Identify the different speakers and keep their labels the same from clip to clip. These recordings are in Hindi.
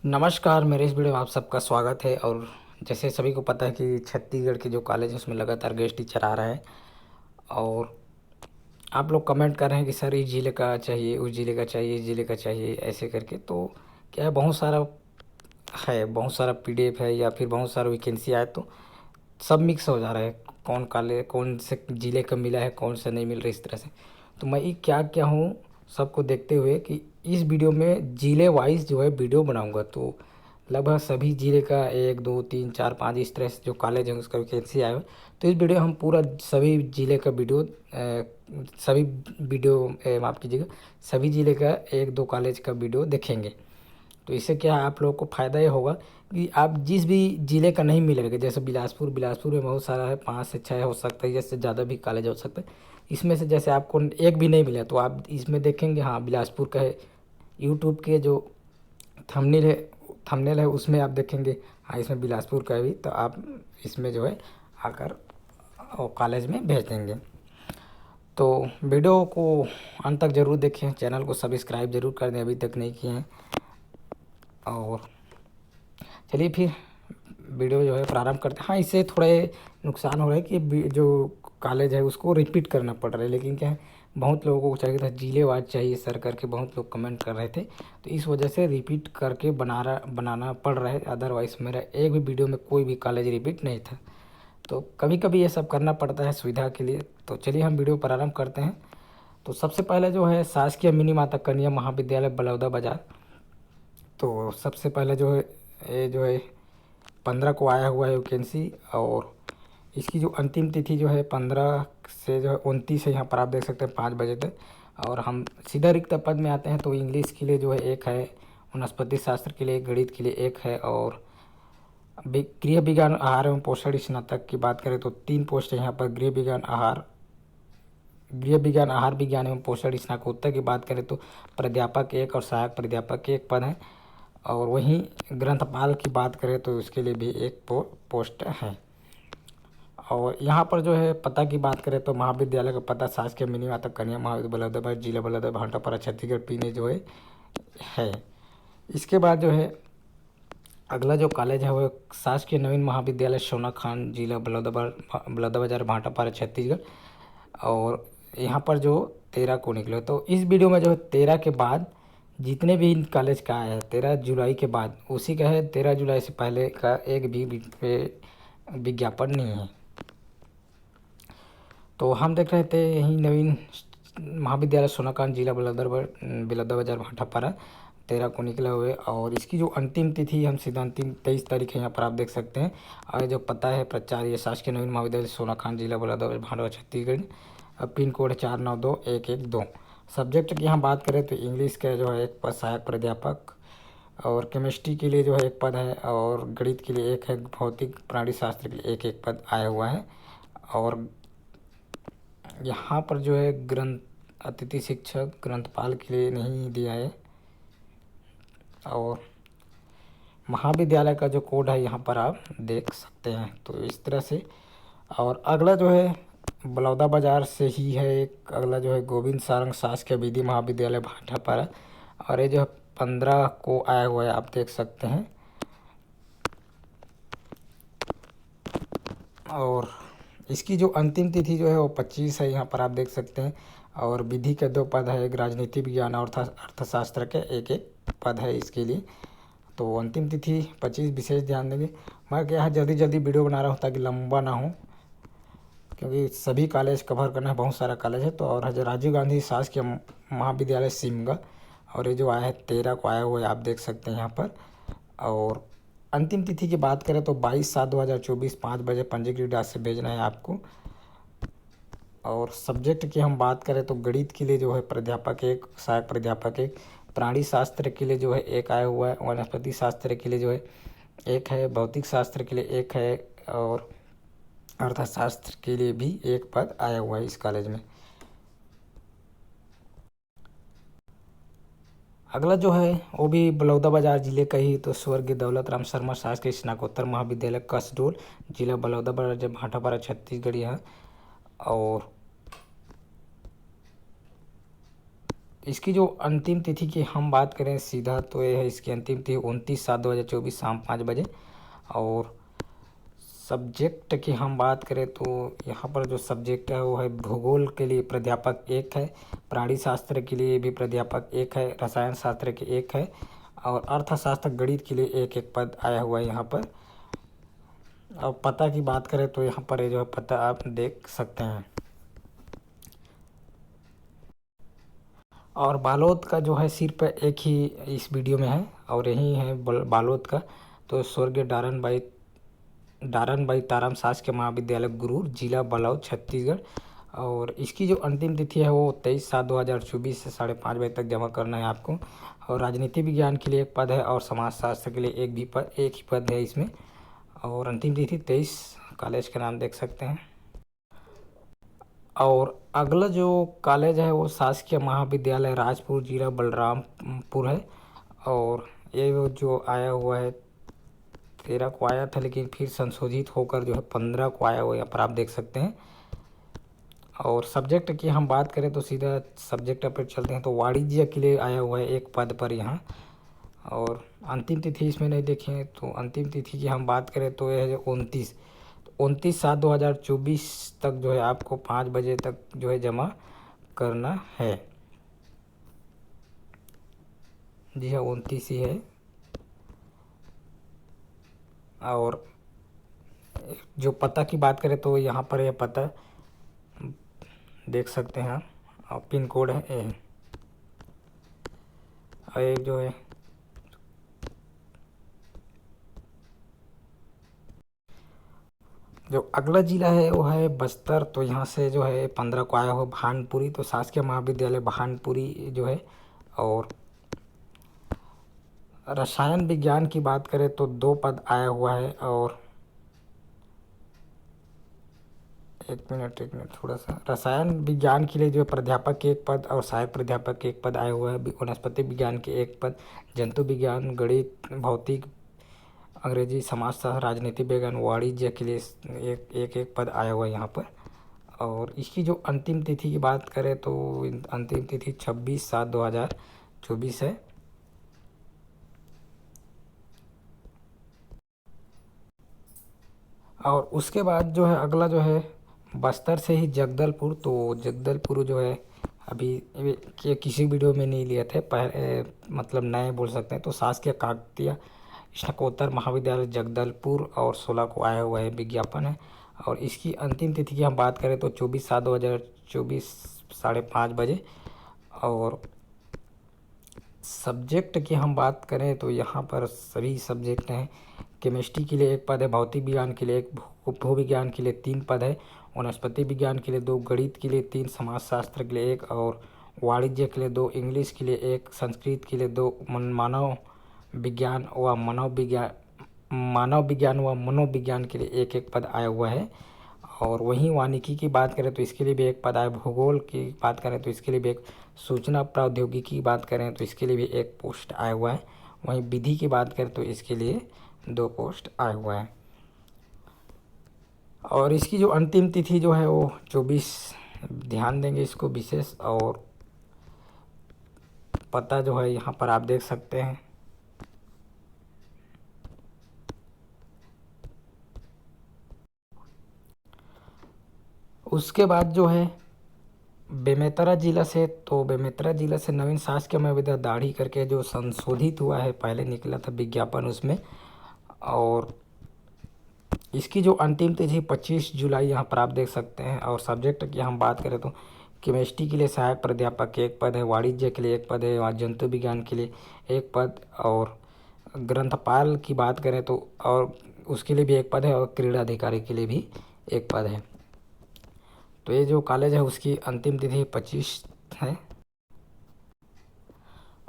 Speaker 1: नमस्कार, मेरे इस वीडियो में आप सबका स्वागत है। और जैसे सभी को पता है कि छत्तीसगढ़ के जो कॉलेज है उसमें लगातार गेस्ट टीचर आ रहा है। और आप लोग कमेंट कर रहे हैं कि सर इस ज़िले का चाहिए, उस ज़िले का चाहिए, इस ज़िले का चाहिए, ऐसे करके। तो क्या है, बहुत सारा पीडीएफ है या फिर बहुत सारा वैकेंसी आए तो सब मिक्स हो जा रहा है। कौन कॉलेज कौन से ज़िले का मिला है, कौन सा नहीं मिल रहा, इस तरह से। तो मैं ये क्या क्या हूँ सबको देखते हुए कि इस वीडियो में ज़िले वाइज जो है वीडियो बनाऊंगा। तो लगभग सभी ज़िले का 1 2 3 4 5 इस तरह से जो कॉलेज है उसका वैकेंसी आया है। तो इस वीडियो हम पूरा सभी ज़िले का वीडियो सभी वीडियो माफ़ कीजिएगा, सभी ज़िले का 1 2 कॉलेज का वीडियो देखेंगे। तो इससे क्या है, आप लोगों को फ़ायदा ये होगा कि आप जिस भी ज़िले का नहीं मिलेगा, जैसे बिलासपुर में बहुत सारा है, 5 से 6 हो सकता है, जैसे ज़्यादा भी कॉलेज हो सकता है। इसमें से जैसे आपको एक भी नहीं मिला तो आप इसमें देखेंगे, हाँ बिलासपुर का है। यूट्यूब के जो थंबनेल है थंबनेल है उसमें आप देखेंगे, हाँ इसमें बिलासपुर का भी, तो आप इसमें जो है आकर कॉलेज में भेज देंगे। तो वीडियो को अंत तक ज़रूर देखें, चैनल को सब्सक्राइब जरूर कर दें अभी तक नहीं किए हैं। और चलिए फिर वीडियो जो है प्रारंभ करते हैं। हाँ, इससे थोड़े नुकसान हो रहा है कि जो कॉलेज है उसको रिपीट करना पड़ रहा है, लेकिन क्या है, बहुत लोगों को चाहिए था जिले वाइज चाहिए सर करके, बहुत लोग कमेंट कर रहे थे, तो इस वजह से रिपीट करके बनाना पड़ रहा है। अदरवाइज़ मेरा एक भी वीडियो में कोई भी कॉलेज रिपीट नहीं था। तो कभी कभी ये सब करना पड़ता है सुविधा के लिए। तो चलिए हम वीडियो प्रारंभ करते हैं। तो सबसे पहले जो है शासकीय मिनी माता कन्या महाविद्यालय बलौदा बाजार। तो सबसे पहले जो है, ये जो है 15 को आया हुआ है वैकेंसी। और इसकी जो अंतिम तिथि जो है 15 से जो है 29 है, यहाँ पर आप देख सकते हैं 5 बजे तक। और हम सीधा रिक्त पद में आते हैं तो इंग्लिश के लिए जो है एक है, वनस्पति शास्त्र के लिए, गणित के लिए एक है, और गृह विज्ञान आहार एवं पोषण स्नातक की बात करें तो 3 पोस्ट है यहाँ पर। गृह विज्ञान आहार विज्ञान एवं पोषण स्नातकोत्तर की बात करें तो प्राध्यापक एक और सहायक प्राध्यापक के एक पद है। और वहीं ग्रंथपाल की बात करें तो उसके लिए भी एक पोस्ट है। और यहाँ पर जो है पता की बात करें तो महाविद्यालय का पता शासकीय मिनी माता कन्या महाविद्यालय बलौदाबाद, जिला बलौदाबाद, भाटापारा, छत्तीसगढ़ पीने जो है। इसके बाद जो है अगला जो कॉलेज है वो शासकीय नवीन महाविद्यालय सोना खान, जिला बलौदाबाजार, भाटापारा, छत्तीसगढ़। और यहाँ पर जो 13 को निकले, तो इस वीडियो में जो है 13 के बाद जितने भी इन कॉलेज का आया है 13 जुलाई के बाद उसी का है। 13 जुलाई से पहले का एक भी विज्ञापन नहीं है। तो हम देख रहे थे यही नवीन महाविद्यालय सोनाकांत, जिला बलौदाबाजार, भाटापारा 13 को निकले हुए। और इसकी जो अंतिम तिथि हम सीधा अंतिम 23 तारीख है, यहाँ पर आप देख सकते हैं। और जो पता है प्राचार्य शासकीय नवीन महाविद्यालय सोनाखान, जिला Balodabazar, Bhatapara, Chhattisgarh. Pin code 492112। Subject की यहाँ बात करें तो इंग्लिश का जो है एक पद सहायक प्राध्यापक, और केमिस्ट्री के लिए जो है एक पद है, और गणित के लिए एक है, भौतिक प्राणी शास्त्र के लिए एक एक पद आया हुआ है। और यहाँ पर जो है ग्रंथ अतिथि शिक्षक ग्रंथपाल के लिए नहीं दिया है। और महाविद्यालय का जो कोड है यहाँ पर आप देख सकते हैं, तो इस तरह से। और अगला जो है बलौदा बाजार से ही है, एक अगला जो है गोविंद सारंग शासकीय विधि महाविद्यालय, भाटापारा। और ये जो है 15 को आया हुआ है, आप देख सकते हैं। और इसकी जो अंतिम तिथि जो है वो 25 है, यहाँ पर आप देख सकते हैं। और विधि के 2 पद है, एक राजनीति विज्ञान और अर्थशास्त्र के एक एक पद है इसके लिए। तो अंतिम तिथि 25, विशेष ध्यान देंगे। मैं क्या है जल्दी जल्दी वीडियो बना रहा हूँ ताकि लंबा ना हो, क्योंकि सभी कॉलेज कवर करना है, बहुत सारा कॉलेज है। तो और है राजीव गांधी शासकीय महाविद्यालय सिमगा, और ये जो आया है 13 को आया हुआ है, आप देख सकते हैं यहाँ पर। और अंतिम तिथि की बात करें तो 22/7/2024 5 बजे पंजीकृत डाक से भेजना है आपको। और सब्जेक्ट की हम बात करें तो गणित के लिए जो है प्राध्यापक एक, सहायक प्राध्यापक एक, प्राणी शास्त्र के लिए जो है एक आया हुआ है, वनस्पति शास्त्र के लिए जो है एक है, भौतिक शास्त्र के लिए एक है, और अर्थशास्त्र के लिए भी एक पद आया हुआ है इस कॉलेज में। अगला जो है वो भी बलौदाबाजार जिले का ही, तो स्वर्गीय दौलत राम शर्मा शासकीय स्नातकोत्तर महाविद्यालय कसडोल, जिला बलौदाबाजार, भाटापारा, छत्तीसगढ़ यहाँ। और इसकी जो अंतिम तिथि की हम बात करें सीधा, तो ये है इसकी अंतिम तिथि 29/7/2024 शाम 5 बजे। और सब्जेक्ट की हम बात करें तो यहाँ पर जो सब्जेक्ट है वो है भूगोल के लिए प्राध्यापक 1 है, प्राणी शास्त्र के लिए भी प्राध्यापक 1 है, रसायन शास्त्र के 1 है, और अर्थशास्त्र गणित के लिए एक एक पद आया हुआ है यहाँ पर। और पता की बात करें तो यहाँ पर ये जो है पता आप देख सकते हैं। और बालोद का जो है सिर्फ एक ही इस वीडियो में है, और यही है बालोद का। तो स्वर्गीय डारनबाई ताराम शासकीय महाविद्यालय गुरूर, जिला बालोद, छत्तीसगढ़। और इसकी जो अंतिम तिथि है वो 23/7/2024 से 5:30 बजे तक जमा करना है आपको। और राजनीति विज्ञान के लिए एक पद है, और समाजशास्त्र के लिए एक ही पद है इसमें। और अंतिम तिथि 23। कॉलेज का नाम देख सकते हैं। और अगला जो कॉलेज है वो शासकीय महाविद्यालय राजपुर, जिला बलरामपुर है। और ये जो आया हुआ है 13 को आया था, लेकिन फिर संशोधित होकर जो है 15 को आया हुआ, यहाँ पर आप देख सकते हैं। और सब्जेक्ट की हम बात करें तो सीधा सब्जेक्ट पर चलते हैं, तो वाणिज्य के लिए आया हुआ है एक पद पर यहाँ। और अंतिम तिथि इसमें नहीं देखें, तो अंतिम तिथि की हम बात करें तो यह है 29/7/2024 तक जो है आपको 5 बजे तक जो है जमा करना है। जी हाँ, 29 ही है। और जो पता की बात करें तो यहाँ पर यह पता देख सकते हैं आप, और पिन कोड है ये। और ये जो है जो अगला जिला है वो है बस्तर। तो यहाँ से जो है 15 को आया हुआ भानपुरी, तो शासकीय महाविद्यालय भानपुरी जो है। और रसायन विज्ञान की बात करें तो 2 पद आया हुआ है। और एक मिनट थोड़ा सा, रसायन विज्ञान के लिए जो है प्राध्यापक के 1 पद और सहायक प्राध्यापक के 1 पद आया हुआ है। वनस्पति विज्ञान के 1 पद, जंतु विज्ञान, गणित, भौतिक, अंग्रेजी, समाजशास्त्र, राजनीति विज्ञान, वाणिज्य के लिए एक पद आया हुआ है यहाँ पर। और इसकी जो अंतिम तिथि की बात करें तो अंतिम तिथि 26/7/2024 है। और उसके बाद जो है अगला जो है बस्तर से ही जगदलपुर। तो जगदलपुर जो है अभी किसी वीडियो में नहीं लिए थे, पहले मतलब नए बोल सकते हैं। तो शासकीय काकतीय स्नातकोत्तर महाविद्यालय जगदलपुर, और 16 को आया हुआ है विज्ञापन है। और इसकी अंतिम तिथि की हम बात करें तो 24/7/2024 5:30 बजे। और सब्जेक्ट की हम बात करें तो यहाँ पर सभी सब्जेक्ट हैं। केमिस्ट्री के लिए 1 पद है, भौतिक विज्ञान के लिए 1, भूविज्ञान के लिए 3 पद है, वनस्पति विज्ञान के लिए 2, गणित के लिए 3, समाजशास्त्र के लिए 1, और वाणिज्य के लिए 2, इंग्लिश के लिए 1, संस्कृत के लिए 2, मानव विज्ञान व मनोविज्ञान के लिए एक एक पद आया हुआ है। और वहीं वानिकी की बात करें तो इसके लिए भी 1 पद आया, भूगोल की बात करें तो इसके लिए भी 1, सूचना प्रौद्योगिकी की बात करें तो इसके लिए भी 1 पोस्ट आया हुआ है। वहीं विधि की बात करें तो इसके लिए 2 पोस्ट आया हुआ है। और इसकी जो अंतिम तिथि जो है वो 24, ध्यान देंगे इसको विशेष। और पता जो है यहाँ पर आप देख सकते हैं। उसके बाद जो है बेमेतरा जिला से, तो बेमेतरा जिला से नवीन शासकीय महाविद्यालय दाढ़ी करके जो संशोधित हुआ है, पहले निकला था विज्ञापन उसमें। और इसकी जो अंतिम तिथि 25 जुलाई यहाँ पर आप देख सकते हैं। और सब्जेक्ट की हम बात करें तो केमिस्ट्री के लिए सहायक प्राध्यापक के 1 पद है, वाणिज्य के लिए 1 पद है, जंतु विज्ञान के लिए 1 पद, और ग्रंथपाल की बात करें तो और उसके लिए भी 1 पद है, और क्रीड़ा अधिकारी के लिए भी 1 पद है। तो ये जो कॉलेज है उसकी अंतिम तिथि 25 है।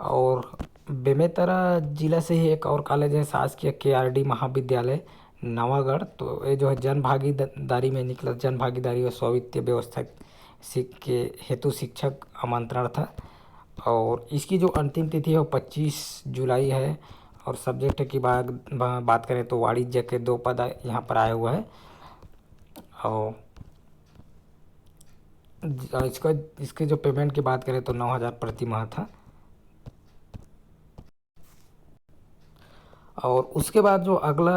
Speaker 1: और बेमेतरा जिला से ही एक और कॉलेज है, शासकीय KRD महाविद्यालय नवागढ़। तो ये जो है जन भागीदारी में निकला, जन भागीदारी और स्व-वित्तीय व्यवस्था के हेतु शिक्षक आमंत्रण था। और इसकी जो अंतिम तिथि है वो 25 जुलाई है। और सब्जेक्ट की बात करें तो वाणिज्य के 2 पद यहाँ पर आया हुआ है। और इसका इसके जो पेमेंट की बात करें तो 9,000 प्रति माह था। और उसके बाद जो अगला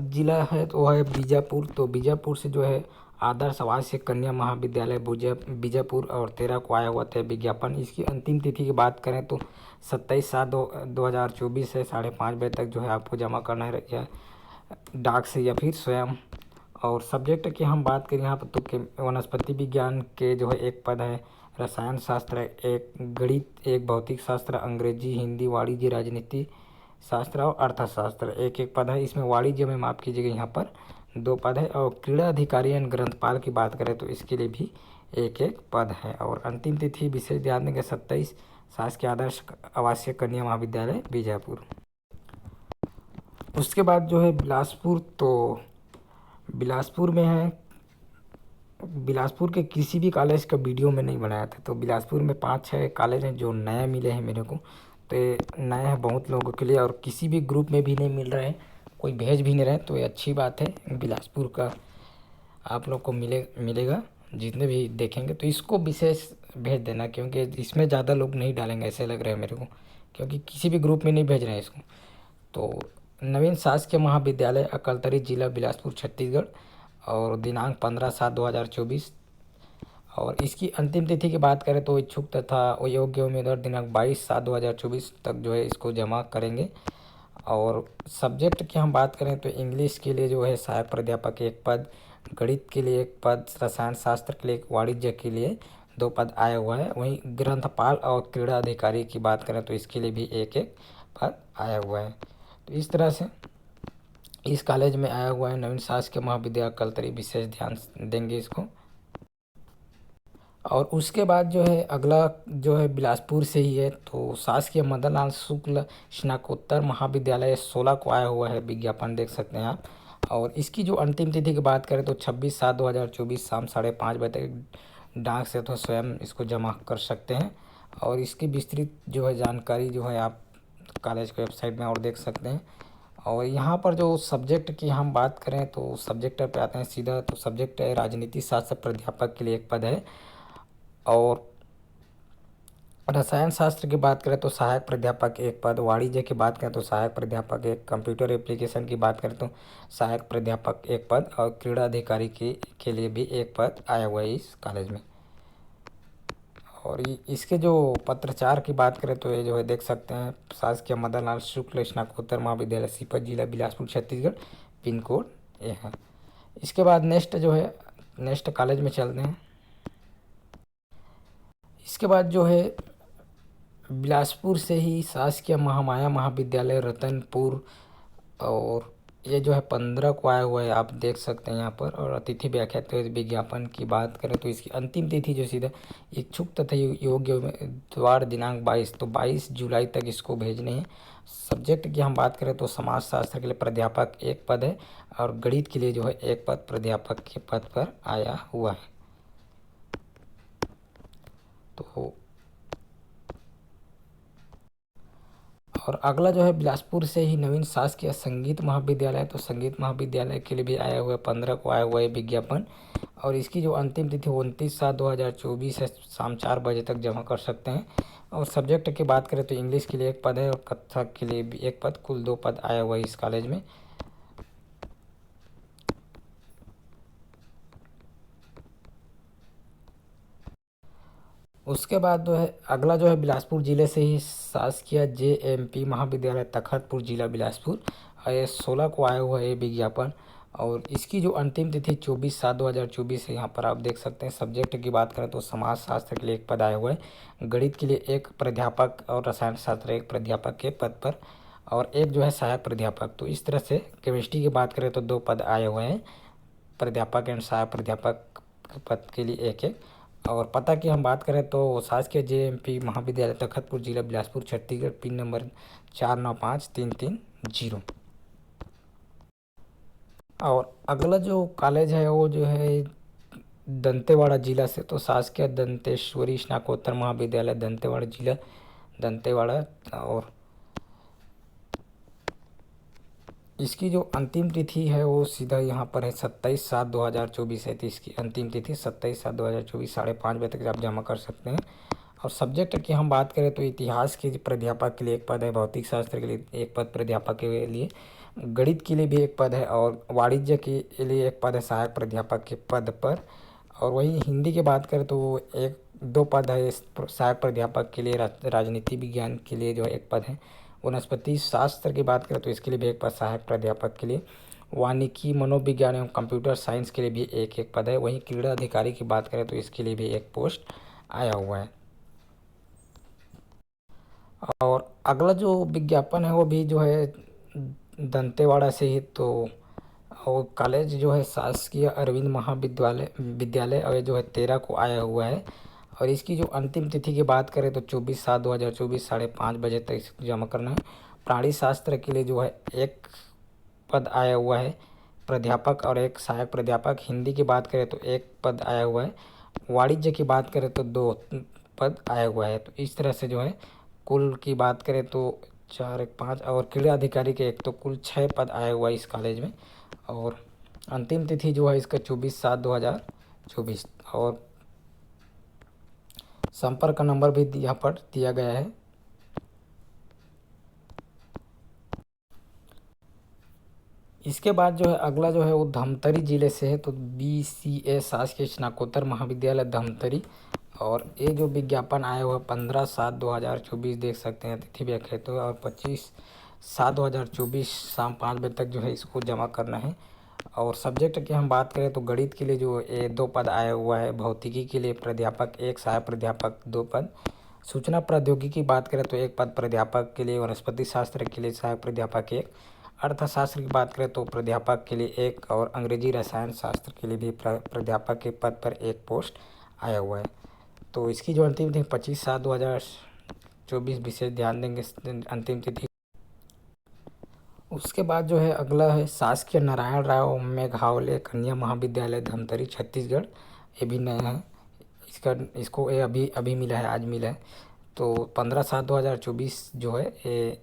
Speaker 1: ज़िला है तो वो है बीजापुर। तो बीजापुर से जो है आदर्श आवासीय कन्या महाविद्यालय बीजापुर और 13 को आया हुआ था विज्ञापन। इसकी अंतिम तिथि की बात करें तो 27/7/2024 है, 5:30 बजे तक जो है आपको जमा करना है, या डाक से या फिर स्वयं। और सब्जेक्ट की हम बात करें यहाँ पर तो वनस्पति विज्ञान के जो है एक पद है, रसायन शास्त्र एक, गणित एक, भौतिक शास्त्र, अंग्रेजी, हिंदी, वाणिज्य, राजनीति शास्त्र और अर्थशास्त्र एक एक पद है। इसमें वाणिज्य में माफ़ कीजिएगा यहाँ पर 2 पद है। और क्रीड़ा अधिकारी एवं ग्रंथपाल की बात करें तो इसके लिए भी एक एक पद है। और अंतिम तिथि विशेष ध्यान देंगे 27 शासकीय आदर्श आवासीय कन्या महाविद्यालय बीजापुर। उसके बाद जो है बिलासपुर। तो बिलासपुर में है, बिलासपुर के किसी भी कॉलेज का वीडियो में नहीं बनाया था। तो बिलासपुर में 5-6 कॉलेज हैं जो नए मिले हैं मेरे को। तो ये नए हैं बहुत लोगों के लिए, और किसी भी ग्रुप में भी नहीं मिल रहे हैं, कोई भेज भी नहीं रहे। तो ये अच्छी बात है, बिलासपुर का आप लोग को मिलेगा। जितने भी देखेंगे तो इसको विशेष भेज देना, क्योंकि इसमें ज़्यादा लोग नहीं डालेंगे ऐसे लग रहा है मेरे को, क्योंकि किसी भी ग्रुप में नहीं भेज रहे हैं इसको। तो नवीन शासकीय महाविद्यालय अकलतरी, जिला बिलासपुर, छत्तीसगढ़, और दिनांक 15/7/2024। और इसकी अंतिम तिथि की बात करें तो इच्छुक तथा योग्य उम्मीदवार दिनांक 22/7/2024 तक जो है इसको जमा करेंगे। और सब्जेक्ट की हम बात करें तो इंग्लिश के लिए जो है सहायक प्राध्यापक एक पद, गणित के लिए एक पद, रसायन शास्त्र के लिए एक, वाणिज्य के लिए 2 पद आया हुआ है। वहीं ग्रंथपाल और क्रीड़ा अधिकारी की बात करें तो इसके लिए भी एक एक पद आया हुआ है। तो इस तरह से इस कॉलेज में आया हुआ है नवीन शासकीय महाविद्यालय कलतरी, विशेष ध्यान देंगे इसको। और उसके बाद जो है अगला जो है बिलासपुर से ही है, तो शासकीय मदन लाल शुक्ल स्नातकोत्तर महाविद्यालय 16 को आया हुआ है विज्ञापन, देख सकते हैं आप। और इसकी जो अंतिम तिथि की बात करें तो 26/7/2024 शाम 5:30 बजे तक डाक से अथवा स्वयं इसको जमा कर सकते हैं। और इसकी विस्तृत जो है जानकारी जो है आप कॉलेज के वेबसाइट में और देख सकते हैं। और यहाँ पर जो सब्जेक्ट की हम बात करें तो सब्जेक्ट पे आते हैं सीधा। तो सब्जेक्ट है राजनीति शास्त्र, प्राध्यापक के लिए एक पद है। और रसायन शास्त्र की बात करें तो सहायक प्राध्यापक एक पद, वाणिज्य की बात करें तो सहायक प्राध्यापक एक, कंप्यूटर एप्लीकेशन की बात करें तो सहायक प्राध्यापक एक पद, और क्रीड़ा अधिकारी के लिए भी एक पद आया हुआ है इस कॉलेज में। और इसके जो पत्राचार की बात करें तो ये जो है देख सकते हैं, शासकीय मदन लाल शुक्ल स्नातकोत्तर महाविद्यालय सीपत, जिला बिलासपुर, छत्तीसगढ़, पिन कोड ये है। इसके बाद नेक्स्ट जो है नेक्स्ट कॉलेज में चलते हैं। इसके बाद जो है बिलासपुर से ही शासकीय महामाया महाविद्यालय रतनपुर, और ये जो है 15 को आया हुआ है, आप देख सकते हैं यहाँ पर। और अतिथि व्याख्यात विज्ञापन की बात करें तो इसकी अंतिम तिथि जो सीधा इच्छुक तथा योग्य उम्मीदवार दिनांक 22, तो 22 जुलाई तक इसको भेजने हैं। सब्जेक्ट की हम बात करें तो समाजशास्त्र के लिए प्राध्यापक एक पद है, और गणित के लिए जो है एक पद प्राध्यापक के पद पर आया हुआ है। तो और अगला जो है बिलासपुर से ही नवीन शासकीय संगीत महाविद्यालय, तो संगीत महाविद्यालय के लिए भी आया हुआ है, 15 को आया हुआ है विज्ञापन। और इसकी जो अंतिम तिथि 29/7/2024 है, शाम 4 बजे तक जमा कर सकते हैं। और सब्जेक्ट की बात करें तो इंग्लिश के लिए एक पद है, और कथक के लिए भी एक पद, कुल 2 पद आया हुआ है इस कॉलेज में। उसके बाद जो है अगला जो है बिलासपुर जिले से ही शासकीय JMP महाविद्यालय तखतपुर, जिला बिलासपुर, ये 16 को आया हुआ है ये विज्ञापन। और इसकी जो अंतिम तिथि 24/7/2024 है, यहाँ पर आप देख सकते हैं। सब्जेक्ट की बात करें तो समाज शास्त्र के लिए एक पद आया हुआ है, गणित के लिए एक प्राध्यापक, और रसायन शास्त्र एक प्राध्यापक के पद पर, और एक जो है सहायक प्राध्यापक। तो इस तरह से केमिस्ट्री की बात करें तो 2 पद आए हुए हैं, प्राध्यापक एंड सहायक प्राध्यापक पद के लिए एक एक। और पता की हम बात करें तो शासकीय JMP महाविद्यालय तखतपुर, जिला बिलासपुर, छत्तीसगढ़, पिन नंबर 495330। और अगला जो कॉलेज है वो जो है दंतेवाड़ा जिला से, तो शासकीय दंतेश्वरी स्नातकोत्तर महाविद्यालय दंतेवाड़ा, जिला दंतेवाड़ा। और इसकी जो अंतिम तिथि है वो सीधा यहाँ पर है 27/7/2024 है। तो इसकी अंतिम तिथि 27/7/2024 5:30 तक आप जमा कर सकते हैं। और सब्जेक्ट की हम बात करें तो इतिहास के प्राध्यापक के लिए एक पद है, भौतिक शास्त्र के लिए एक पद प्राध्यापक के लिए, गणित के लिए भी एक पद है, और वाणिज्य के लिए एक पद है सहायक प्राध्यापक के पद पर। और वहीं हिंदी की बात करें तो एक दो पद है सहायक प्राध्यापक के लिए, राजनीति विज्ञान के लिए जो है एक पद है, वनस्पति शास्त्र की बात करें तो इसके लिए भी एक पद सहायक प्राध्यापक के लिए, वानिकी मनोविज्ञान एवं कंप्यूटर साइंस के लिए भी एक एक पद है। वहीं क्रीड़ा अधिकारी की बात करें तो इसके लिए भी एक पोस्ट आया हुआ है। और अगला जो विज्ञापन है वो भी जो है दंतेवाड़ा से ही, तो और कॉलेज जो है शासकीय अरविंद महाविद्यालय विद्यालय और जो है 13 को आया हुआ है। और इसकी जो अंतिम तिथि की बात करें तो 24/7/2024 5:30 तक इसको जमा करना है। प्राणी शास्त्र के लिए जो है एक पद आया हुआ है प्राध्यापक और एक सहायक प्राध्यापक। हिंदी की बात करें तो एक पद आया हुआ है। वाणिज्य की बात करें तो दो पद आया हुआ है। तो इस तरह से जो है कुल की बात करें तो 4 1 5, और क्रीड़ा अधिकारी के एक, तो कुल 6 पद आया हुआ है इस कॉलेज में। और अंतिम तिथि जो है इसका 24/7/2024। और संपर्क का नंबर भी यहाँ पर दिया गया है। इसके बाद जो है अगला जो है वो धमतरी जिले से है, तो BCA शासकीय स्नातकोत्तर महाविद्यालय धमतरी। और ये जो विज्ञापन आया हुआ 15/7/2024 देख सकते हैं, तिथि व्याख्या तो, और 25/7/2024 शाम 5 बजे तक जो है इसको जमा करना है। और सब्जेक्ट की हम बात करें तो गणित के लिए जो ये 2 पद आया हुआ है, भौतिकी के लिए प्राध्यापक एक, सहायक प्राध्यापक 2 पद, सूचना प्रौद्योगिकी की बात करें तो एक पद प्राध्यापक के लिए, वनस्पति शास्त्र के लिए सहायक प्राध्यापक एक, अर्थशास्त्र की बात करें तो प्राध्यापक के लिए एक, और अंग्रेजी रसायन शास्त्र के लिए भी प्राध्यापक के पद पर एक पोस्ट आया हुआ है। तो इसकी जो अंतिम तिथि 25/7/2024, विशेष ध्यान देंगे अंतिम तिथि। उसके बाद जो है अगला है शासकीय नारायण राव मेघावले कन्या महाविद्यालय धमतरी छत्तीसगढ़। ये भी नया है, इसको ये अभी अभी मिला है, आज मिला है। तो 15/7/2024 जो है ये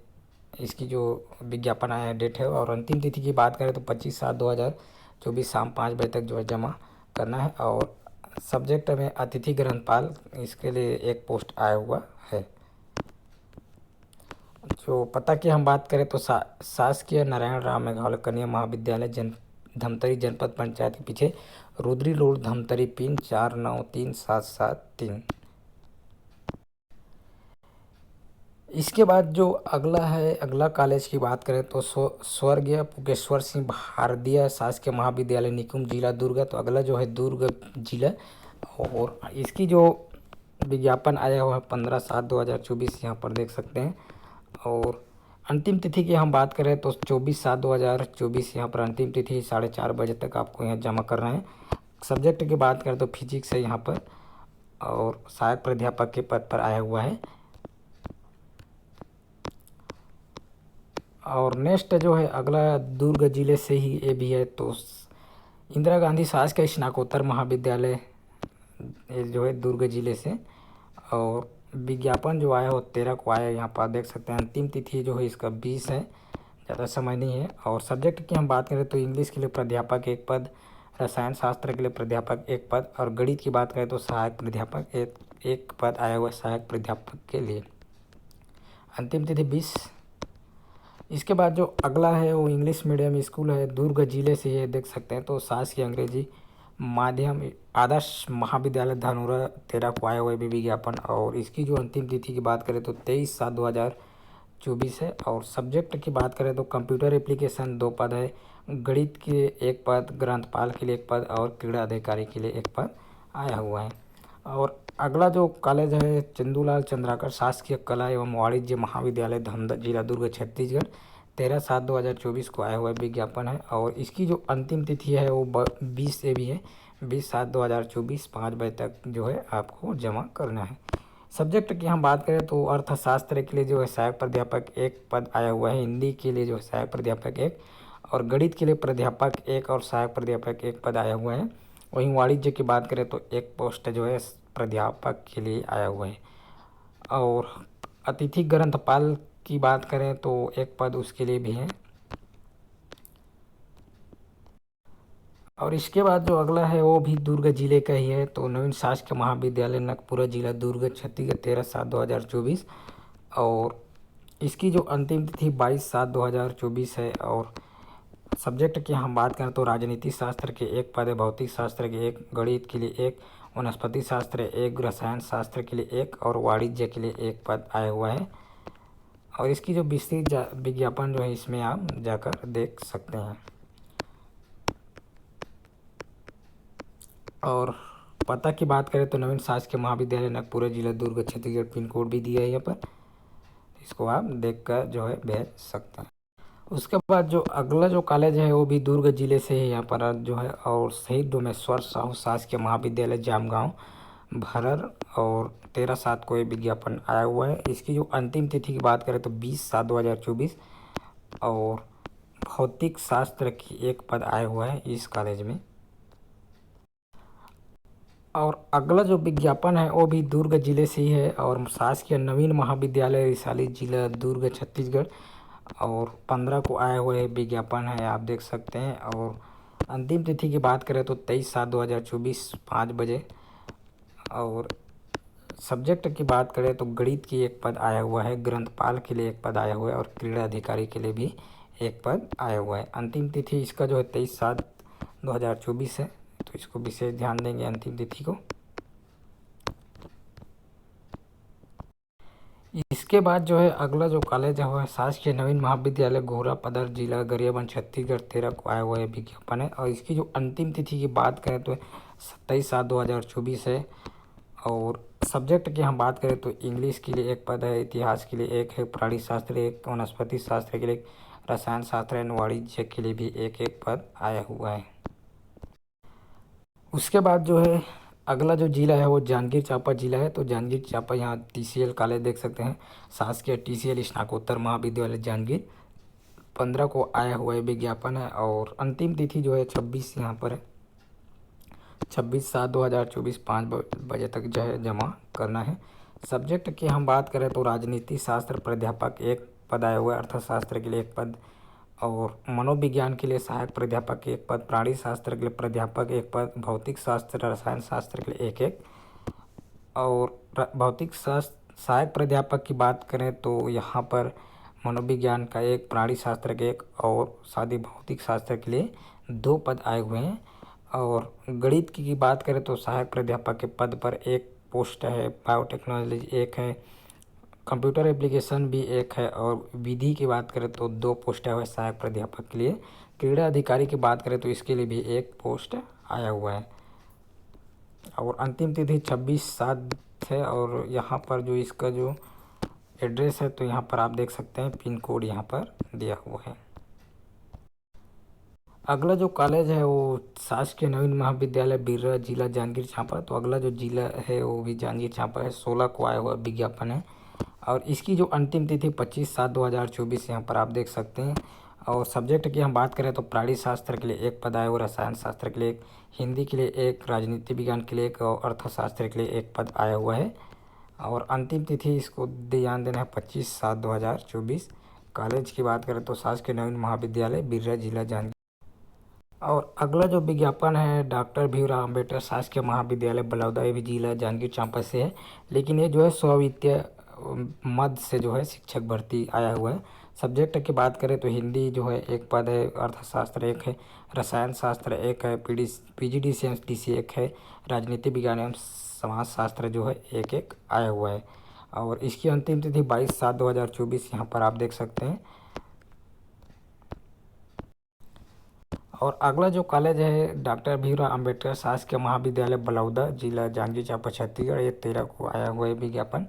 Speaker 1: इसकी जो विज्ञापन आया है डेट है। और अंतिम तिथि की बात करें तो 25/7/2024 शाम 5 बजे तक जो है जमा करना है। और सब्जेक्ट में अतिथि ग्रंथपाल, इसके लिए एक पोस्ट आया हुआ है। जो पता की हम बात करें तो शासकीय नारायण राव मेघावले कन्या महाविद्यालय धमतरी जनपद पंचायत के पीछे, रुद्री रोड धमतरी, पिन 493773। इसके बाद जो अगला है, अगला कॉलेज की बात करें तो स्वर्गीय पुकेश्वर सिंह भारतीय शासकीय महाविद्यालय निकुंज, जिला दुर्ग। तो अगला जो है दुर्ग जिला। और इसकी जो विज्ञापन आया हुआ है 15/7/2024 यहाँ पर देख सकते हैं। और अंतिम तिथि की हम बात करें तो 24/7/2024 यहाँ पर अंतिम तिथि 4:30 बजे तक आपको यहाँ जमा करना है। सब्जेक्ट की बात करें तो फिजिक्स है यहाँ पर, और सहायक प्राध्यापक के पद पर आया हुआ है। और नेक्स्ट जो है अगला दुर्ग जिले से ही ये भी है, तो इंदिरा गांधी शासकीय स्नातकोत्तर महाविद्यालय, ये जो है दुर्ग जिले से। और विज्ञापन जो आया वो 13 को आया, यहाँ पर देख सकते हैं। अंतिम तिथि जो है इसका 20 है, ज़्यादा समय नहीं है। और सब्जेक्ट की हम बात करें तो इंग्लिश के लिए प्राध्यापक एक पद, रसायन शास्त्र के लिए प्राध्यापक एक पद, और गणित की बात करें तो सहायक प्राध्यापक एक पद आया हुआ है सहायक प्राध्यापक के लिए। अंतिम तिथि 20। इसके बाद जो अगला है वो इंग्लिश मीडियम स्कूल है, दुर्ग जिले से ये देख सकते हैं। तो शासकीय अंग्रेजी माध्यम आदर्श महाविद्यालय धानोरा 13 को आया हुआ है विज्ञापन। और इसकी जो अंतिम तिथि की बात करें तो 23/7/2024 है। और सब्जेक्ट की बात करें तो कंप्यूटर एप्लीकेशन 2 पद है, गणित के एक पद, ग्रंथपाल के लिए एक पद, और क्रीड़ा अधिकारी के लिए एक पद आया हुआ है। और अगला जो कॉलेज है चंदूलाल चंद्राकर शासकीय कला एवं वाणिज्य महाविद्यालय धमदा, जिला दुर्ग छत्तीसगढ़, 13/7/2024 को आया हुआ विज्ञापन है। और इसकी जो अंतिम तिथि है वो 20 से भी है, 20/7/2024 5 बजे तक जो है आपको जमा करना है। सब्जेक्ट की हम बात करें तो अर्थशास्त्र के लिए जो है सहायक प्राध्यापक एक पद आया हुआ है, हिंदी के लिए जो है सहायक प्राध्यापक एक, और गणित के लिए प्राध्यापक एक और सहायक प्राध्यापक एक पद आया हुआ है। वहीं वाणिज्य की बात करें तो एक पोस्ट जो है प्राध्यापक के लिए आया हुआ है। और अतिथि ग्रंथपाल की बात करें तो एक पद उसके लिए भी है। और इसके बाद जो अगला है वो भी दुर्ग जिले का ही है। तो नवीन शासकीय महाविद्यालय नकपुरा जिला दुर्ग छत्तीसगढ़ 13/7/2024। और इसकी जो अंतिम तिथि 22/7/2024 है। और सब्जेक्ट की हम बात करें तो राजनीति शास्त्र के एक पद है, भौतिक शास्त्र के एक, गणित के लिए एक, वनस्पति शास्त्र एक, रसायन शास्त्र के लिए एक और वाणिज्य के लिए एक पद आया हुआ है। और इसकी जो विस्तृत विज्ञापन जो है इसमें आप जाकर देख सकते हैं। और पता की बात करें तो नवीन शासकीय महाविद्यालय नागपुर जिला दुर्ग छत्तीसगढ़, पिन कोड भी दिया है यहाँ पर, इसको आप देखकर जो है भेज सकते हैं। उसके बाद जो अगला जो कॉलेज है वो भी दुर्ग जिले से ही यहाँ पर जो है। और शहीद डोमेश्वर साहू शासकीय महाविद्यालय जामगांव भरर। और 13/7 को ये विज्ञापन आया हुआ है। इसकी जो अंतिम तिथि की बात करें तो 20/7/2024। और भौतिक शास्त्र की एक पद आया हुआ है इस कॉलेज में। और अगला जो विज्ञापन है वो भी दुर्ग जिले से ही है। और शासकीय नवीन महाविद्यालय रिसाली जिला दुर्ग छत्तीसगढ़। और 15 को आया हुआ है विज्ञापन है, आप देख सकते हैं। और अंतिम तिथि की बात करें तो 23/7/2024 5 बजे। और सब्जेक्ट की बात करें तो गणित की एक पद आया हुआ है, ग्रंथपाल के लिए एक पद आया हुआ है और क्रीड़ा अधिकारी के लिए भी एक पद आया हुआ है। अंतिम तिथि इसका जो है 23/7/2024 है, तो इसको विशेष ध्यान देंगे अंतिम तिथि को। इसके बाद जो है अगला जो कॉलेज है वो है शासकीय नवीन महाविद्यालय घोरा पदर जिला गरियाबंद छत्तीसगढ़ 13 को आया हुआ है विज्ञापन है। और इसकी जो अंतिम तिथि की बात करें तो 27/7/2024 है। और सब्जेक्ट की हम बात करें तो इंग्लिश के लिए एक पद है, इतिहास के लिए एक है, प्राणी शास्त्र एक, वनस्पति शास्त्र के लिए एक, रसायन शास्त्र एवं वाणिज्य के लिए भी एक एक पद आया हुआ है। उसके बाद जो है अगला जो जिला है वो जांजगीर चांपा जिला है। तो जांजगीर चांपा यहाँ TCL कॉलेज देख सकते हैं, शासकीय TCL स्नातकोत्तर महाविद्यालय जांजगीर 15 को आया हुआ है विज्ञापन है। और अंतिम तिथि जो है 26 यहाँ पर है, 26/7/2024 5 बजे तक जो है जमा करना है। सब्जेक्ट की हम बात करें तो राजनीति शास्त्र प्राध्यापक एक पद आया हुआ है, अर्थशास्त्र के लिए एक पद और मनोविज्ञान के लिए सहायक प्राध्यापक एक पद, प्राणी शास्त्र के लिए प्राध्यापक एक पद, भौतिक शास्त्र रसायन शास्त्र के लिए एक एक। और भौतिक शास्त्र सहायक प्राध्यापक की बात करें तो यहाँ पर मनोविज्ञान का एक, प्राणी शास्त्र के एक और साथ ही भौतिक शास्त्र के लिए 2 पद आए हुए हैं। और गणित की बात करें तो सहायक प्राध्यापक के पद पर एक पोस्ट है, बायोटेक्नोलॉजी एक है, कंप्यूटर एप्लीकेशन भी एक है। और विधि की बात करें तो 2 पोस्ट है सहायक प्राध्यापक के लिए। क्रीड़ा अधिकारी की बात करें तो इसके लिए भी एक पोस्ट आया हुआ है। और अंतिम तिथि 26/7 है। और यहाँ पर जो इसका जो एड्रेस है तो यहाँ पर आप देख सकते हैं पिन कोड यहाँ पर दिया हुआ है। अगला जो कॉलेज है वो शासकीय नवीन महाविद्यालय बिर्रा जिला जांजगीर चांपा। तो अगला जो जिला है वो भी जांजगीर चांपा है, 16 को आया हुआ विज्ञापन है। और इसकी जो अंतिम तिथि 25/7/2024 यहाँ पर आप देख सकते हैं। और सब्जेक्ट की हम बात करें तो प्राणी शास्त्र के लिए एक पद आया हुआ, रसायन शास्त्र के लिए एक, हिंदी के लिए एक, राजनीति विज्ञान के लिए एक और अर्थशास्त्र के लिए एक पद आया हुआ है। और अंतिम तिथि इसको ध्यान देना है 25/7/2024। कॉलेज की बात करें तो शासकीय नवीन महाविद्यालय बिर्रा जिला जांजगीर। और अगला जो विज्ञापन है डॉक्टर भीमराव अम्बेडकर शासकीय महाविद्यालय बलौदा, ये भी जिला जांजगीर चांपा से है। लेकिन ये जो है स्ववित्तीय मद से जो है शिक्षक भर्ती आया हुआ है। सब्जेक्ट की बात करें तो हिंदी जो है एक पद है, अर्थशास्त्र एक है, रसायन शास्त्र एक है, PGDCM एक है, राजनीति विज्ञान एवं समाज शास्त्र जो है एक एक आया हुआ है। और इसकी अंतिम तिथि 22/7/2024 यहाँ पर आप देख सकते हैं। और अगला जो कॉलेज है डॉक्टर भीमराव अम्बेडकर शासकीय महाविद्यालय बलौदा जिला जांजगीर चांपा छत्तीसगढ़, ये 13 को आया हुआ है विज्ञापन।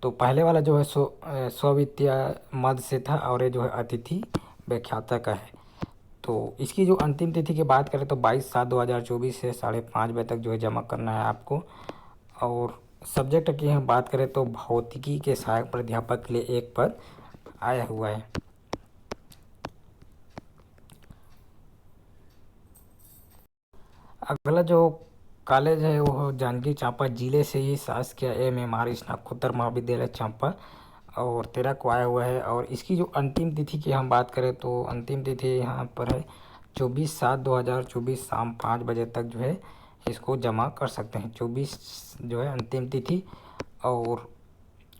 Speaker 1: तो पहले वाला जो है स्ववित्तीय मद से था और ये जो है अतिथि व्याख्याता का है। तो इसकी जो अंतिम तिथि की बात करें तो 22/7/2024 से 5:30 बजे तक जो है जमा करना है आपको। और सब्जेक्ट की हम बात करें तो भौतिकी के सहायक प्राध्यापक के लिए एक पद आया हुआ है। अगला जो कॉलेज है वो जांजगीर चांपा जिले से ही शासकीय MMR स्नातकोत्तर महाविद्यालय चांपा और 13 को आया हुआ है। और इसकी जो अंतिम तिथि की हम बात करें तो अंतिम तिथि यहाँ पर है 24/7/2024 शाम 5 बजे तक जो है इसको जमा कर सकते हैं। 24 जो है अंतिम तिथि। और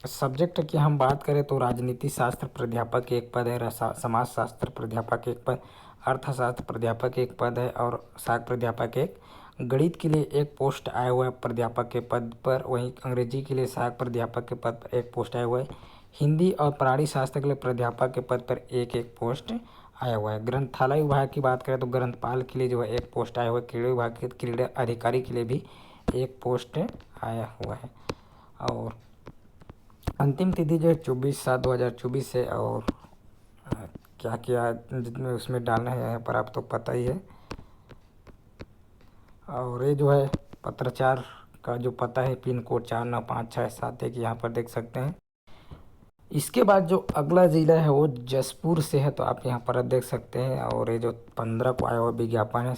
Speaker 1: सब्जेक्ट की हम बात करें तो राजनीति शास्त्र प्राध्यापक एक पद है, समाज शास्त्र प्राध्यापक एक पद, अर्थशास्त्र प्राध्यापक एक पद है और सहायक प्राध्यापक एक। गणित के लिए एक पोस्ट आया हुआ है प्राध्यापक के पद पर, वहीं अंग्रेजी के लिए सहायक प्राध्यापक के पद पर एक पोस्ट आया हुआ है। हिंदी और प्राणी शास्त्र के लिए प्राध्यापक के पद पर एक एक पोस्ट आया हुआ है। ग्रंथालय विभाग की बात करें तो ग्रंथपाल के लिए जो है एक पोस्ट आया हुआ है। क्रीड़ा विभाग के क्रीड़ा अधिकारी के लिए भी एक पोस्ट आया हुआ है। और अंतिम तिथि जो है 24/7/2024 है। और क्या क्या जितने उसमें डालना है यहाँ पर आप तो पता ही है। और ये जो है पत्राचार का जो पता है पिन कोड 495671 यहाँ पर देख सकते हैं। इसके बाद जो अगला ज़िला है वो जसपुर से है, तो आप यहाँ पर देख सकते हैं। और ये जो 15 को आया हुआ विज्ञापन है।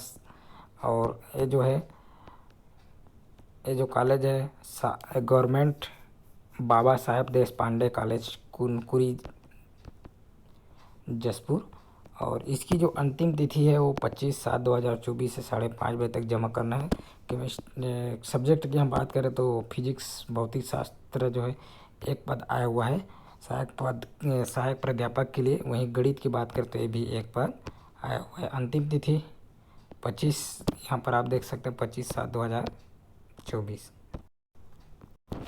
Speaker 1: और ये जो है ये जो कॉलेज है गवर्नमेंट बाबा साहेब देश पांडे कॉलेज कुनकुरी जसपुर। और इसकी जो अंतिम तिथि है वो 25/7/2024 से 5:30 तक जमा करना है। सब्जेक्ट की हम बात करें तो फिजिक्स भौतिक शास्त्र जो है एक पद आया हुआ है सहायक प्राध्यापक के लिए। वहीं गणित की बात करें तो ये भी एक पद आया हुआ है। अंतिम तिथि 25 यहाँ पर आप देख सकते हैं 25/7/2024।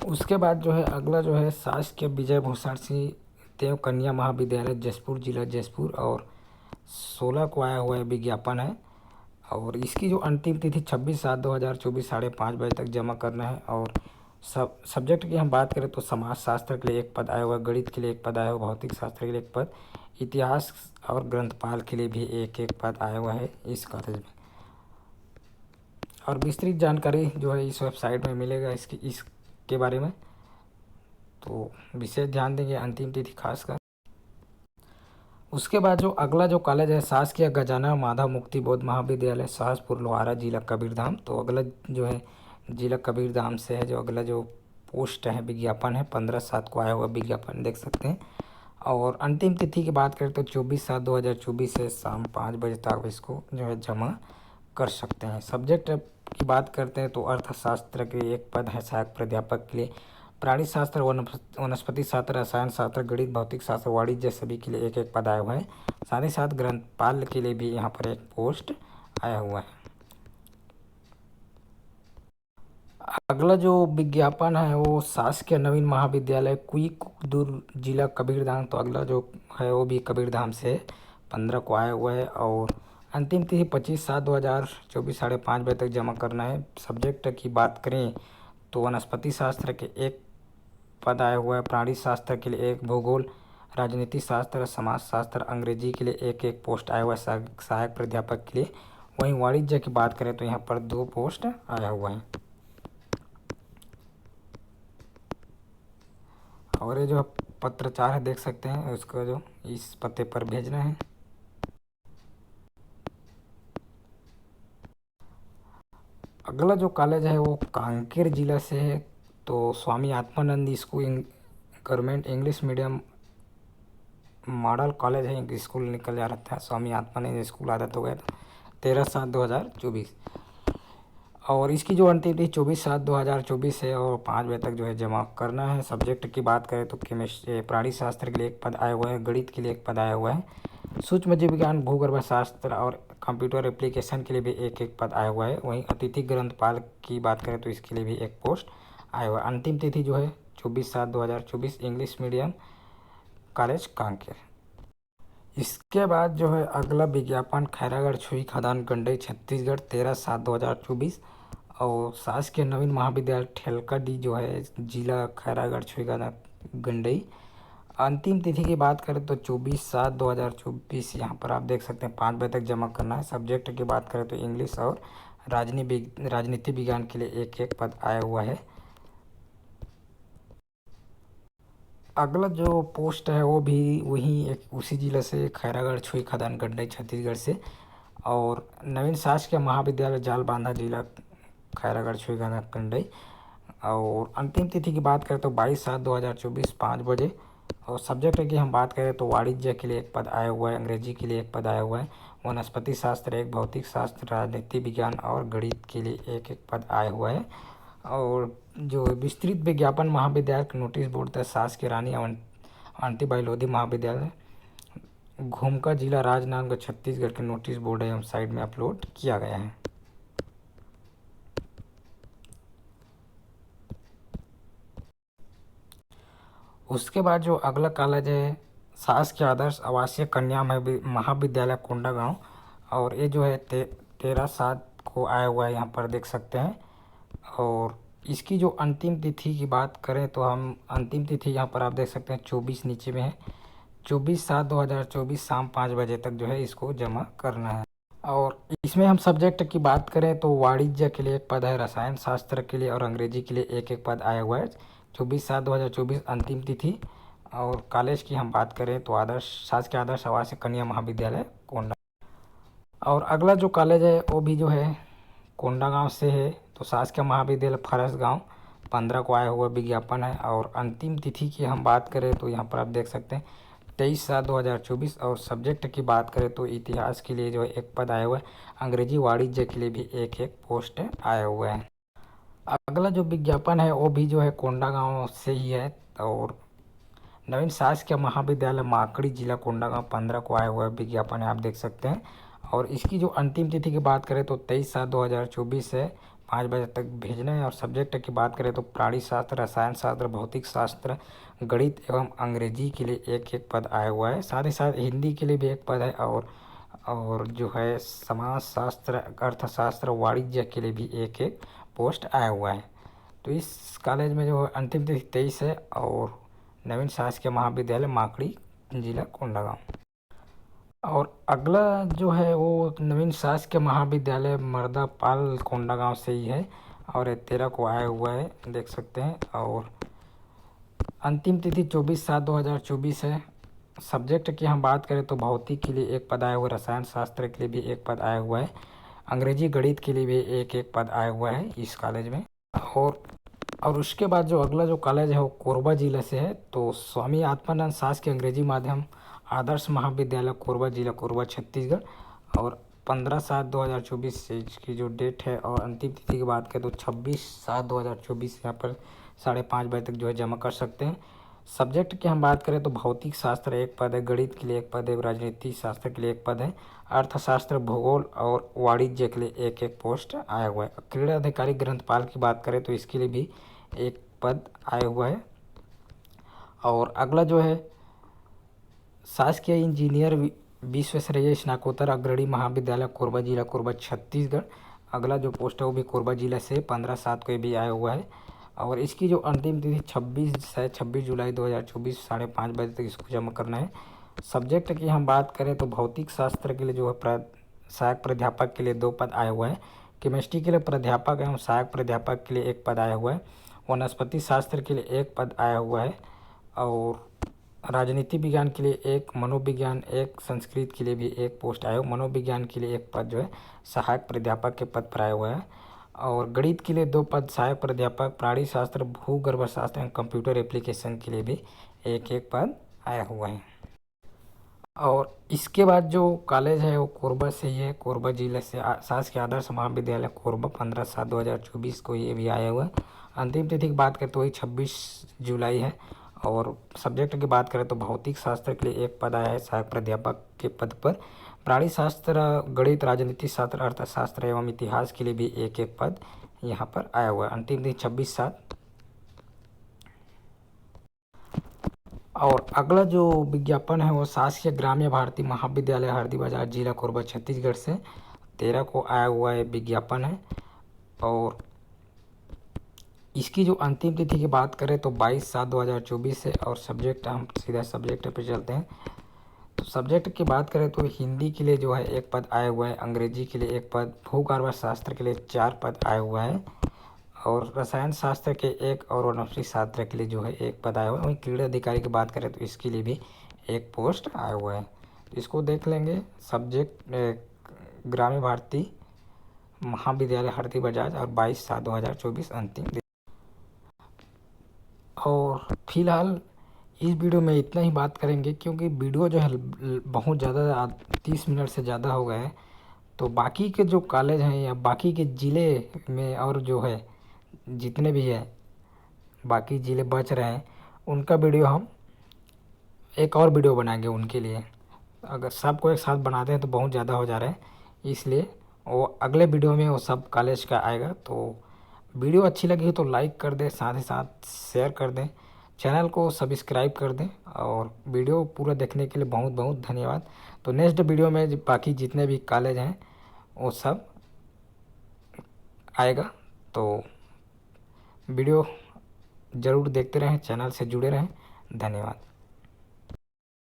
Speaker 1: उसके बाद जो है अगला जो है शासकीय विजय भूषण सिंह देव कन्या महाविद्यालय जसपुर जिला जसपुर। और 16 को आया हुआ है विज्ञापन है। और इसकी जो अंतिम तिथि 26/7/2024 5:30 तक जमा करना है। और सब्जेक्ट की हम बात करें तो समाज शास्त्र के लिए एक पद आया हुआ है, गणित के लिए एक पद आया हुआ है, भौतिक शास्त्र के लिए एक पद, इतिहास और ग्रंथपाल के लिए भी एक एक पद आया हुआ है इस कॉलेज में। और विस्तृत जानकारी जो है इस वेबसाइट में मिलेगा इसके बारे में, तो विशेष ध्यान देंगे अंतिम तिथि खासकर। उसके बाद जो अगला जो कॉलेज है शासकीय गजानन माधव मुक्ति बौद्ध महाविद्यालय सहसपुर लोहारा जिला कबीरधाम। तो अगला जो है जिला कबीरधाम से है। जो अगला जो पोस्ट है विज्ञापन है 15/7 को आया हुआ विज्ञापन देख सकते हैं। और अंतिम तिथि की बात करें तो 24/7/2024 से शाम 5 बजे तक इसको जो है जमा कर सकते हैं। सब्जेक्ट की बात करते हैं तो अर्थशास्त्र के एक पद है सहायक प्राध्यापक के लिए। प्राणी शास्त्र वनस्पति शास्त्र रसायन शास्त्र गणित भौतिक शास्त्र वाणिज्य सभी के लिए एक एक पद आया हुआ है। साथ ही साथ ग्रंथपाल के लिए भी यहाँ पर एक पोस्ट आया हुआ है। अगला जो विज्ञापन है वो शासकीय नवीन महाविद्यालय कुईकुदुर जिला कबीरधाम। तो अगला जो है वो भी कबीरधाम से 15 को आया हुआ है। और अंतिम तिथि 25/7/2024 5:30 तक जमा करना है। सब्जेक्ट की बात करें तो वनस्पति शास्त्र के एक पद आया हुआ है, प्राणी शास्त्र के लिए एक, भूगोल राजनीति शास्त्र समाज शास्त्र अंग्रेजी के लिए एक एक पोस्ट आया हुआ है सहायक प्राध्यापक के लिए। वहीं वाणिज्य की बात करें तो यहाँ पर 2 पोस्ट आया हुआ है। और ये जो पत्राचार है देख सकते हैं उसको जो इस पते पर भेजना है। अगला जो कॉलेज है वो कांकेर जिला से है। तो Swami Atmanand school government English medium model college है, स्कूल निकल जा रहा था स्वामी आत्मानंद स्कूल आदत हो गया था 13/7/2024। और इसकी जो अंतिम तिथि 24/7/2024 है और 5 बजे तक जो है जमा करना है। सब्जेक्ट की बात करें तो केमिस्ट्री प्राणी शास्त्र के लिए एक पद आया हुआ है, गणित के लिए एक पद आया हुआ है, सूक्ष्म जीव विज्ञान भूगर्भ शास्त्र और कंप्यूटर एप्लीकेशन के लिए भी एक एक पद आया हुआ है। वहीं अतिथि ग्रंथपाल की बात करें तो इसके लिए भी एक पोस्ट आया हुआ है। अंतिम तिथि जो है 24/7/2024 इंग्लिश मीडियम कॉलेज कांकेर। इसके बाद जो है अगला विज्ञापन खैरागढ़ छुई खदान गंडई छत्तीसगढ़ 13/7/2024। और शासकीय नवीन महाविद्यालय ठेलकाडी जो है जिला खैरागढ़ छुई खदान गंडई। अंतिम तिथि की बात करें तो 24/7/2024 यहाँ पर आप देख सकते हैं 5 बजे तक जमा करना है। सब्जेक्ट की बात करें तो इंग्लिश और राजनीति विज्ञान के लिए एक एक पद आया हुआ है। अगला जो पोस्ट है वो भी वही एक उसी जिले से खैरागढ़ छुई खदान गंडई छत्तीसगढ़ से। और नवीन शासकीय महाविद्यालय जाल बांधा जिला खैरागढ़ छुई खदान गंडई। और अंतिम तिथि की बात करें तो 22/7/2024 5 बजे। और सब्जेक्ट की हम बात करें तो वाणिज्य के लिए एक पद आया हुआ है, अंग्रेजी के लिए एक पद आया हुआ है, वनस्पति शास्त्र एक, भौतिक शास्त्र, राजनीति विज्ञान और गणित के लिए एक एक पद आया हुआ है। और जो विस्तृत विज्ञापन महाविद्यालय का नोटिस बोर्ड था शासकीय रानी अवंतीबाई लोधी महाविद्यालय, घूमका जिला राजनांदगांव छत्तीसगढ़ के नोटिस बोर्ड है, हम साइड में अपलोड किया गया है। उसके बाद जो अगला कॉलेज है शासकीय आदर्श आवासीय कन्या महाविद्यालय कोंडागांव, और ये जो है 13/7 को आया हुआ है, यहाँ पर देख सकते हैं। और इसकी जो अंतिम तिथि की बात करें तो हम अंतिम तिथि यहाँ पर आप देख सकते हैं 24 नीचे में है, 24/7/2024 शाम 5 बजे तक जो है इसको जमा करना है। और इसमें हम सब्जेक्ट की बात करें तो वाणिज्य के लिए एक पद है, रसायन शास्त्र के लिए और अंग्रेजी के लिए एक एक पद आया हुआ है। 24/7/2024 अंतिम तिथि। और कॉलेज की हम बात करें तो आदर्श शासकीय आदर्श आवासीय कन्या महाविद्यालय कोंडा। और अगला जो कॉलेज है वो भी जो है कोंडागांव से है, तो शासकीय महाविद्यालय फरसगांव 15 को आया हुआ विज्ञापन है। और अंतिम तिथि की हम बात करें तो यहाँ पर आप देख सकते हैं 23/7/2024। और सब्जेक्ट की बात करें तो इतिहास के लिए जो है एक पद आया हुआ है, अंग्रेजी वाणिज्य के लिए भी एक एक पोस्ट आया हुआ है। अगला जो विज्ञापन है वो भी जो है कोंडागांव से ही है, और नवीन शासकीय महाविद्यालय माकड़ी जिला कोंडागांव 15 को आया हुआ विज्ञापन है, आप देख सकते हैं। और इसकी जो अंतिम तिथि की बात करें तो 23/7/2024 से 5 बजे तक भेजना है। और सब्जेक्ट की बात करें तो प्राणी शास्त्र, रसायन शास्त्र, भौतिक शास्त्र, गणित एवं अंग्रेजी के लिए एक एक पद आया हुआ है। साथ ही साथ हिंदी के लिए भी एक पद है, और जो है समाज शास्त्र, अर्थशास्त्र, वाणिज्य के लिए भी एक एक पोस्ट आया हुआ है। तो इस कॉलेज में जो है अंतिम तिथि 23 है, और नवीन शासकीय महाविद्यालय माकड़ी जिला कोंडागांव। और अगला जो है वो नवीन शासकीय महाविद्यालय मर्दापाल कोंडागांव से ही है, और ये 13 को आया हुआ है, देख सकते हैं। और अंतिम तिथि 24/7/2024 है। सब्जेक्ट की हम बात करें तो भौतिक के लिए एक पद आया हुआ है, रसायन शास्त्र के लिए भी एक पद आया हुआ है, अंग्रेजी गणित के लिए भी एक एक पद आया हुआ है इस कॉलेज में। और उसके बाद जो अगला जो कॉलेज है वो कोरबा जिला से है, तो स्वामी आत्मानंद शासकीय अंग्रेजी माध्यम आदर्श महाविद्यालय कोरबा जिला कोरबा छत्तीसगढ़। और 15/7/2024 से इसकी जो डेट है, और अंतिम तिथि की बात करें तो 26/7/2024 यहाँ पर 5:30 बजे तक जो है जमा कर सकते हैं। सब्जेक्ट की हम बात करें तो भौतिक शास्त्र एक पद है, गणित के लिए एक पद है, राजनीति शास्त्र के लिए एक पद है, अर्थशास्त्र, भूगोल और वाणिज्य के लिए एक एक पोस्ट आया हुआ है। क्रीड़ा अधिकारी ग्रंथपाल की बात करें तो इसके लिए भी एक पद आया हुआ है। और अगला जो है शासकीय इंजीनियर विश्वेश्वरैया स्नातकोत्तर अग्रणी महाविद्यालय कोरबा जिला कोरबा छत्तीसगढ़। अगला जो पोस्ट है वो भी कोरबा जिला से 15/7 को भी आया हुआ है। और इसकी जो अंतिम तिथि 26 जुलाई 2024 5:30 बजे तक इसको जमा करना है। सब्जेक्ट की हम बात करें तो भौतिक शास्त्र के लिए जो है सहायक प्राध्यापक के लिए 2 पद आया हुआ है, केमिस्ट्री के लिए प्राध्यापक एवं सहायक प्राध्यापक के लिए एक पद आया हुआ है, वनस्पति शास्त्र के लिए एक पद आया हुआ है, और राजनीति विज्ञान के लिए एक, मनोविज्ञान एक, संस्कृत के लिए भी एक पोस्ट आया हुआ, मनोविज्ञान के लिए एक पद जो है सहायक प्राध्यापक के पद पर आया हुआ है, और गणित के लिए 2 पद सहायक प्राध्यापक, प्राणी शास्त्र, भूगर्भ शास्त्र एवं कंप्यूटर एप्लीकेशन के लिए भी एक एक पद आया हुआ है। और इसके बाद जो कॉलेज है वो कोरबा से ही है, कोरबा जिले से शासकीय आदर्श महाविद्यालय कोरबा 15/7/2024 को ये भी आया हुआ है। अंतिम तिथि की बात करें तो वही 26 जुलाई है। और सब्जेक्ट की बात करें तो भौतिक शास्त्र के लिए एक पद आया है सहायक प्राध्यापक के पद पर, प्राणी शास्त्र, गणित, राजनीति शास्त्र, अर्थशास्त्र एवं इतिहास के लिए भी एक एक पद यहाँ पर आया हुआ है। अंतिम तिथि 26/7। और अगला जो विज्ञापन है वो शासकीय ग्राम्य भारती महाविद्यालय हरदी बाजार जिला कोरबा छत्तीसगढ़ से 13 को आया हुआ है विज्ञापन है। और इसकी जो अंतिम तिथि की बात करें तो 22/7/2024 है। और सब्जेक्ट हम सीधा सब्जेक्ट पे चलते हैं, तो सब्जेक्ट की बात करें तो हिंदी के लिए जो है एक पद आया हुआ है, अंग्रेजी के लिए एक पद, भूगर्भ शास्त्र के लिए 4 पद आया हुआ है, और रसायन शास्त्र के एक, और वनस्पति शास्त्र के लिए जो है एक पद आया हुआ है। वहीं क्रीड़ा अधिकारी की बात करें तो इसके लिए भी एक पोस्ट आया हुआ है, तो इसको देख लेंगे। सब्जेक्ट ग्रामीण भारती महाविद्यालय हरदी बजाज, और 22/7/2024 अंतिम। और फिलहाल इस वीडियो में इतना ही बात करेंगे, क्योंकि वीडियो जो है बहुत ज़्यादा 30 मिनट से ज़्यादा हो गए हैं। तो बाकी के जो कॉलेज हैं या बाकी के ज़िले में और जो है जितने भी है बाकी ज़िले बच रहे हैं, उनका वीडियो हम एक और वीडियो बनाएंगे उनके लिए। अगर सबको एक साथ बनाते हैं तो बहुत ज़्यादा हो जा रहा है, इसलिए वो अगले वीडियो में वो सब कॉलेज का आएगा। तो वीडियो अच्छी लगी तो लाइक कर दें, साथ ही साथ शेयर कर दें, चैनल को सब्सक्राइब कर दें, और वीडियो पूरा देखने के लिए बहुत बहुत धन्यवाद। तो नेक्स्ट वीडियो में बाकी जितने भी कॉलेज हैं वो सब आएगा। तो वीडियो ज़रूर देखते रहें, चैनल से जुड़े रहें। धन्यवाद।